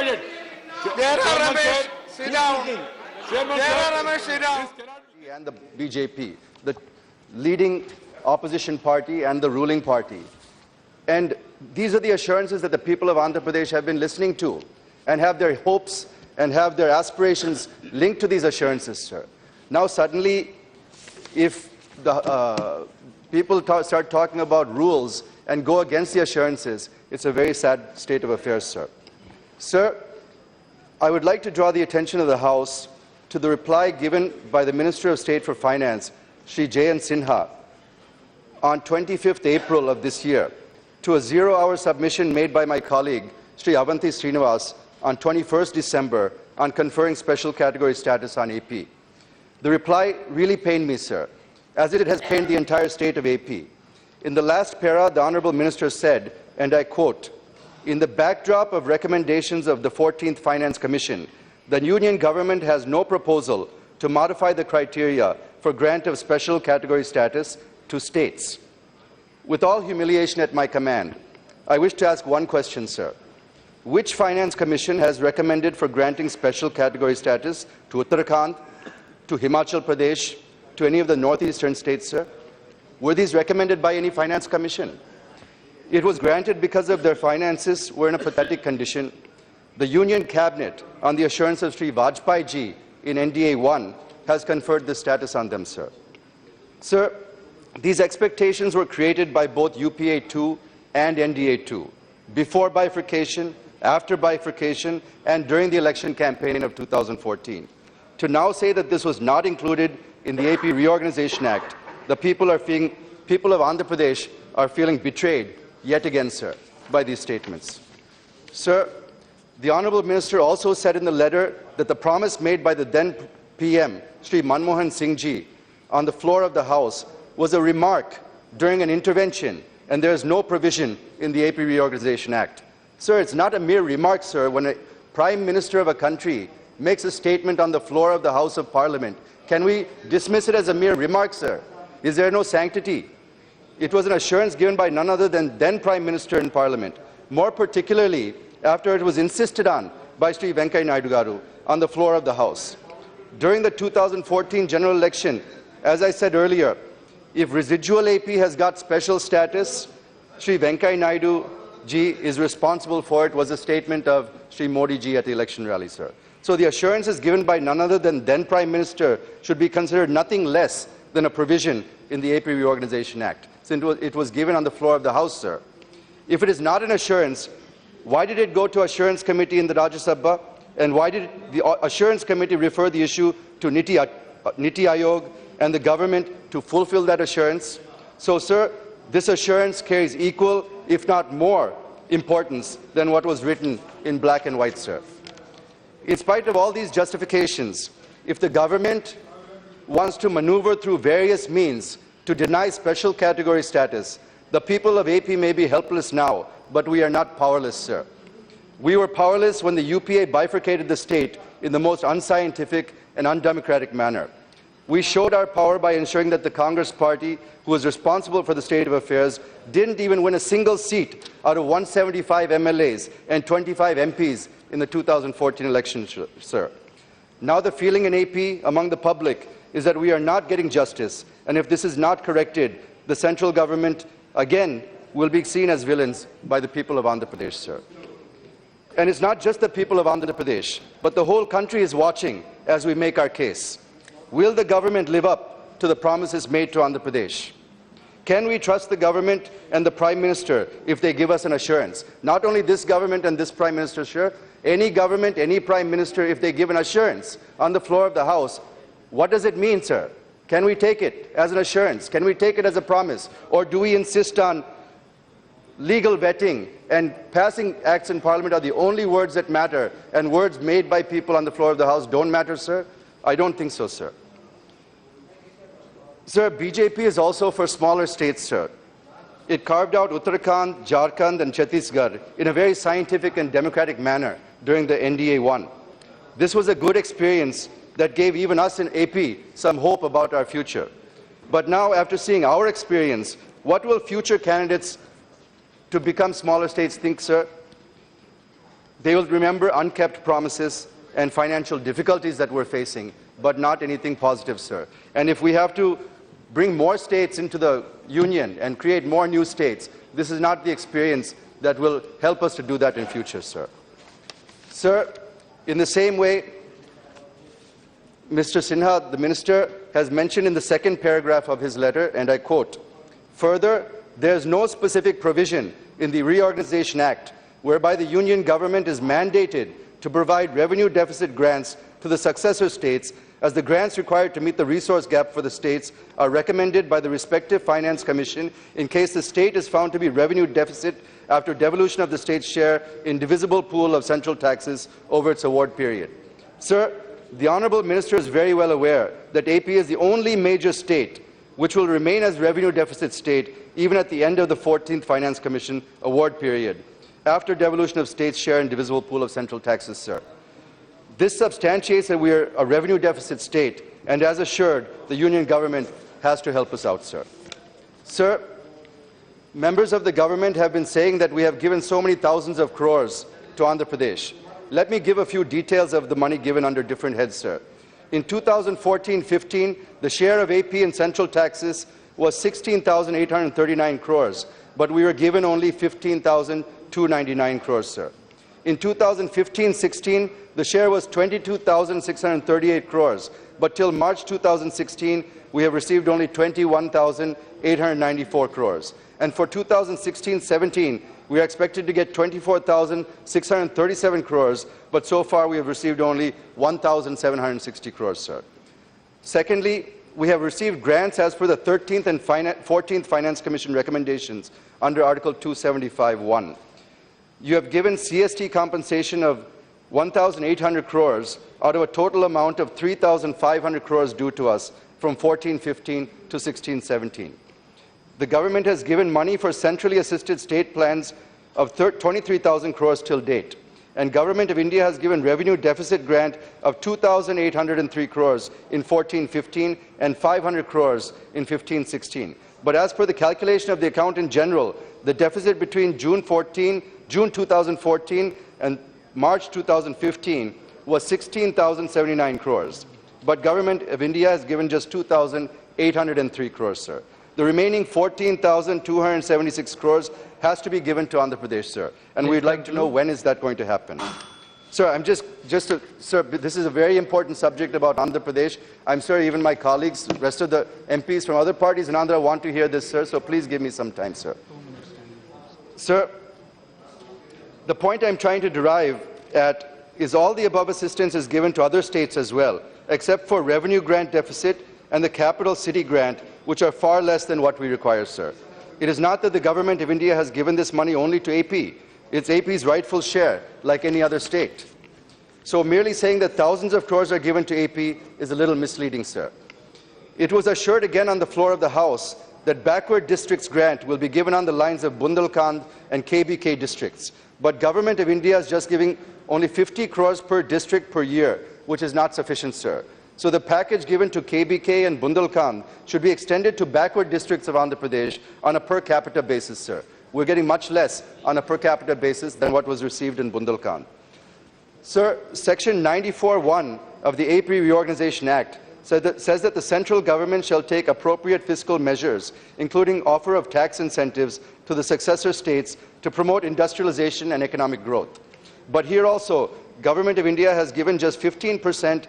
quiet. Ramesh, sit down. Ramesh, sit down. And the BJP, the leading opposition party and the ruling party. And these are the assurances that the people of Andhra Pradesh have been listening to and have their hopes and have their aspirations linked to these assurances, sir. Now suddenly, if the people start talking about rules and go against the assurances, it's a very sad state of affairs, sir. Sir, I would like to draw the attention of the House to the reply given by the Minister of State for Finance, Shri Jayant Sinha, on 25th April of this year, to a zero-hour submission made by my colleague, Shri Avanti Srinivas, on 21st December on conferring special category status on AP. The reply really pained me, sir, as it has pained the entire state of AP. In the last para, the Honourable Minister said, and I quote, "In the backdrop of recommendations of the 14th Finance Commission, the Union Government has no proposal to modify the criteria for grant of special category status to states." With all humiliation at my command, I wish to ask one question, sir. Which Finance Commission has recommended for granting special category status to Uttarakhand, to Himachal Pradesh, to any of the northeastern states, sir? Were these recommended by any Finance Commission? It was granted because of their finances were in a pathetic condition. The Union Cabinet, on the assurance of Sri Vajpayee ji in NDA 1, has conferred this status on them, sir. Sir, these expectations were created by both UPA 2 and NDA 2, before bifurcation, after bifurcation, and during the election campaign of 2014. To now say that this was not included in the AP Reorganization Act, the people of Andhra Pradesh are feeling betrayed yet again, sir, by these statements. Sir, the Honourable Minister also said in the letter that the promise made by the then PM, Shri Manmohan Singh ji, on the floor of the House was a remark during an intervention, and there is no provision in the AP Reorganization Act. Sir, it's not a mere remark, sir, when a Prime Minister of a country makes a statement on the floor of the House of Parliament. Can we dismiss it as a mere remark, sir? Is there no sanctity? It was an assurance given by none other than then Prime Minister in Parliament, more particularly after it was insisted on by Sri Venkaiah Naidu Garu on the floor of the House. During the 2014 general election, as I said earlier, if residual AP has got special status, Sri Venkaiah Naidu ji is responsible for it, was a statement of Sri Modi ji at the election rally, sir. So the assurances given by none other than then Prime Minister should be considered nothing less than a provision in the AP Reorganization Act, since it was given on the floor of the House, sir. If it is not an assurance, why did it go to Assurance Committee in the Rajya Sabha? And why did the Assurance Committee refer the issue to Niti Aayog and the government to fulfill that assurance? So, sir, this assurance carries equal, if not more, importance than what was written in black and white, sir. In spite of all these justifications, if the government wants to maneuver through various means to deny special category status, the people of AP may be helpless now, but we are not powerless, sir. We were powerless when the UPA bifurcated the state in the most unscientific and undemocratic manner. We showed our power by ensuring that the Congress party, who was responsible for the state of affairs, didn't even win a single seat out of 175 MLAs and 25 MPs in the 2014 election, sir. Now the feeling in AP among the public is that we are not getting justice, and if this is not corrected, the central government again will be seen as villains by the people of Andhra Pradesh, sir. And it's not just the people of Andhra Pradesh, but the whole country is watching as we make our case. Will the government live up to the promises made to Andhra Pradesh? Can we trust the government and the Prime Minister if they give us an assurance? Not only this government and this Prime Minister, sure, any government, any Prime Minister, if they give an assurance on the floor of the House, what does it mean, sir? Can we take it as an assurance? Can we take it as a promise? Or do we insist on legal vetting and passing acts in Parliament are the only words that matter, and words made by people on the floor of the House don't matter, sir? I don't think so, sir. Sir, BJP is also for smaller states, sir. It carved out Uttarakhand, Jharkhand and Chhattisgarh in a very scientific and democratic manner during the NDA 1. This was a good experience that gave even us in AP some hope about our future. But now, after seeing our experience, what will future candidates to become smaller states think, sir? They will remember unkept promises and financial difficulties that we're facing, but not anything positive, sir. And if we have to bring more states into the union and create more new states, this is not the experience that will help us to do that in future, sir. Sir, in the same way, Mr. Sinha, the minister, has mentioned in the second paragraph of his letter, and I quote, "Further, there is no specific provision in the Reorganization Act whereby the union government is mandated to provide revenue deficit grants to the successor states, as the grants required to meet the resource gap for the states are recommended by the respective Finance Commission in case the state is found to be revenue deficit after devolution of the state's share in divisible pool of central taxes over its award period." Sir, the Honourable Minister is very well aware that AP is the only major state which will remain as revenue deficit state even at the end of the 14th Finance Commission award period, after devolution of state's share in divisible pool of central taxes, sir. This substantiates that we are a revenue deficit state, and as assured, the union government has to help us out, sir. Sir, members of the government have been saying that we have given so many thousands of crores to Andhra Pradesh. Let me give a few details of the money given under different heads, sir. In 2014-15, the share of AP in central taxes was 16,839 crores, but we were given only 15,299 crores, sir. In 2015-16, the share was 22,638 crores, but till March 2016, we have received only 21,894 crores. And for 2016-17, we are expected to get 24,637 crores, but so far we have received only 1,760 crores, sir. Secondly, we have received grants as per the 13th and 14th Finance Commission recommendations under Article 275(1). You have given CST compensation of 1,800 crores out of a total amount of 3,500 crores due to us from 14-15 to 16-17. The government has given money for centrally assisted state plans of 23,000 crores till date, and Government of India has given revenue deficit grant of 2,803 crores in 14-15 and 500 crores in 15-16. But as per the calculation of the Accountant General, the deficit between June 2014 and March 2015 was 16,079 crores. But Government of India has given just 2,803 crores, sir. The remaining 14,276 crores has to be given to Andhra Pradesh, sir. And we'd like to know when is that going to happen. Sir, sir, this is a very important subject about Andhra Pradesh. I'm sure even my colleagues, the rest of the MPs from other parties in Andhra want to hear this, sir, so please give me some time, sir. Sir, the point I'm trying to derive at is all the above assistance is given to other states as well, except for revenue grant deficit and the capital city grant, which are far less than what we require, sir. It is not that the Government of India has given this money only to AP. It's AP's rightful share, like any other state. So merely saying that thousands of crores are given to AP is a little misleading, sir. It was assured again on the floor of the House that backward districts grant will be given on the lines of Bundelkhand and KBK districts. But Government of India is just giving only 50 crores per district per year, which is not sufficient, sir. So the package given to KBK and Bundelkhand should be extended to backward districts of Andhra Pradesh on a per capita basis, sir. We're getting much less on a per capita basis than what was received in Bundelkhand. Sir, Section 94(1) of the AP Reorganization Act says that the central government shall take appropriate fiscal measures, including offer of tax incentives to the successor states to promote industrialization and economic growth. But here also, Government of India has given just 15%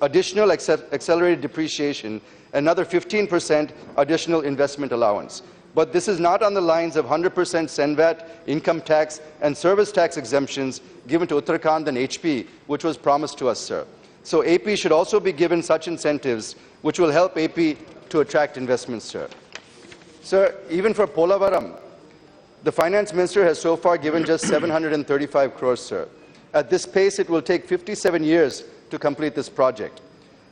additional accelerated depreciation, another 15% additional investment allowance. But this is not on the lines of 100% Senvat, income tax and service tax exemptions given to Uttarakhand and HP, which was promised to us, sir. So AP should also be given such incentives which will help AP to attract investments, sir. Sir, even for Polavaram, the Finance Minister has so far given just 735 crores, sir. At this pace, it will take 57 years to complete this project.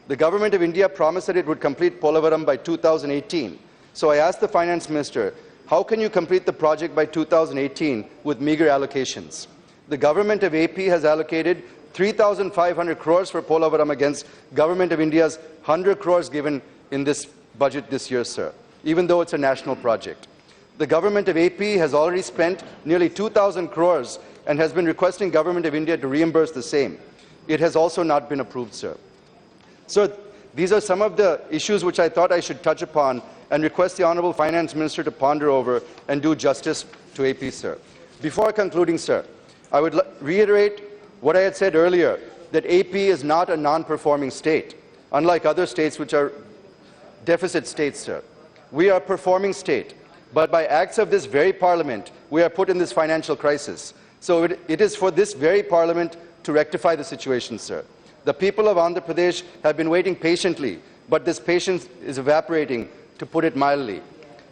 The Government of India promised that it would complete Polavaram by 2018. So I asked the Finance Minister, how can you complete the project by 2018 with meager allocations? The Government of AP has allocated 3,500 crores for Polavaram against Government of India's 100 crores given in this budget this year, sir, even though it's a national project. The Government of AP has already spent nearly 2,000 crores and has been requesting Government of India to reimburse the same. It has also not been approved, sir. So these are some of the issues which I thought I should touch upon and request the Honourable Finance Minister to ponder over and do justice to AP, sir. Before concluding, sir, I would reiterate what I had said earlier, that AP is not a non-performing state, unlike other states which are deficit states, sir. We are a performing state, but by acts of this very Parliament, we are put in this financial crisis. So it is for this very Parliament to rectify the situation, sir. The people of Andhra Pradesh have been waiting patiently, but this patience is evaporating, to put it mildly.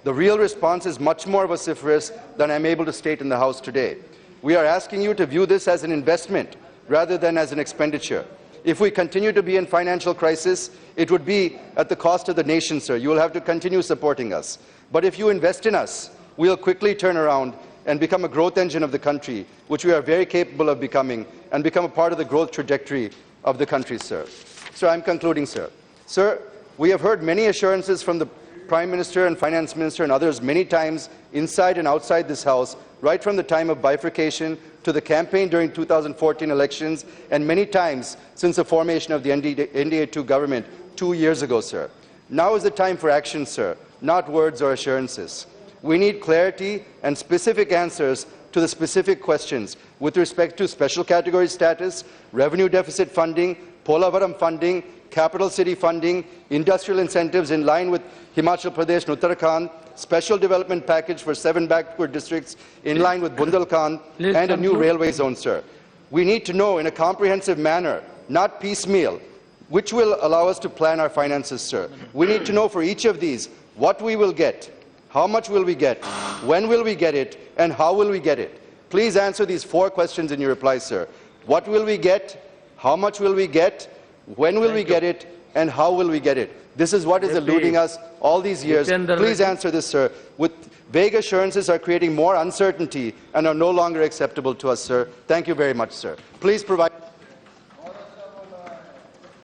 The real response is much more vociferous than I'm able to state in the House today. We are asking you to view this as an investment rather than as an expenditure. If we continue to be in financial crisis, it would be at the cost of the nation, sir. You will have to continue supporting us. But if you invest in us, we'll quickly turn around and become a growth engine of the country, which we are very capable of becoming, and become a part of the growth trajectory of the country, sir. So I'm concluding, sir. Sir, we have heard many assurances from the Prime Minister and Finance Minister and others many times inside and outside this House, right from the time of bifurcation to the campaign during 2014 elections, and many times since the formation of the NDA-2 government 2 years ago, sir. Now is the time for action, sir, not words or assurances. We need clarity and specific answers to the specific questions with respect to special category status, revenue deficit funding, Polavaram funding, capital city funding, industrial incentives in line with Himachal Pradesh and Uttarakhand, special development package for 7 backward districts in line with Bundelkhand, and a new railway zone, sir. We need to know in a comprehensive manner, not piecemeal, which will allow us to plan our finances, sir. We need to know for each of these what we will get, how much will we get, when will we get it, and how will we get it. Please answer these 4 questions in your reply, sir. What will we get? How much will we get? When will we get it? And how will we get it? This is what is eluding us all these years. Please answer this, sir. With vague assurances are creating more uncertainty and are no longer acceptable to us, sir. Thank you very much, sir. Please provide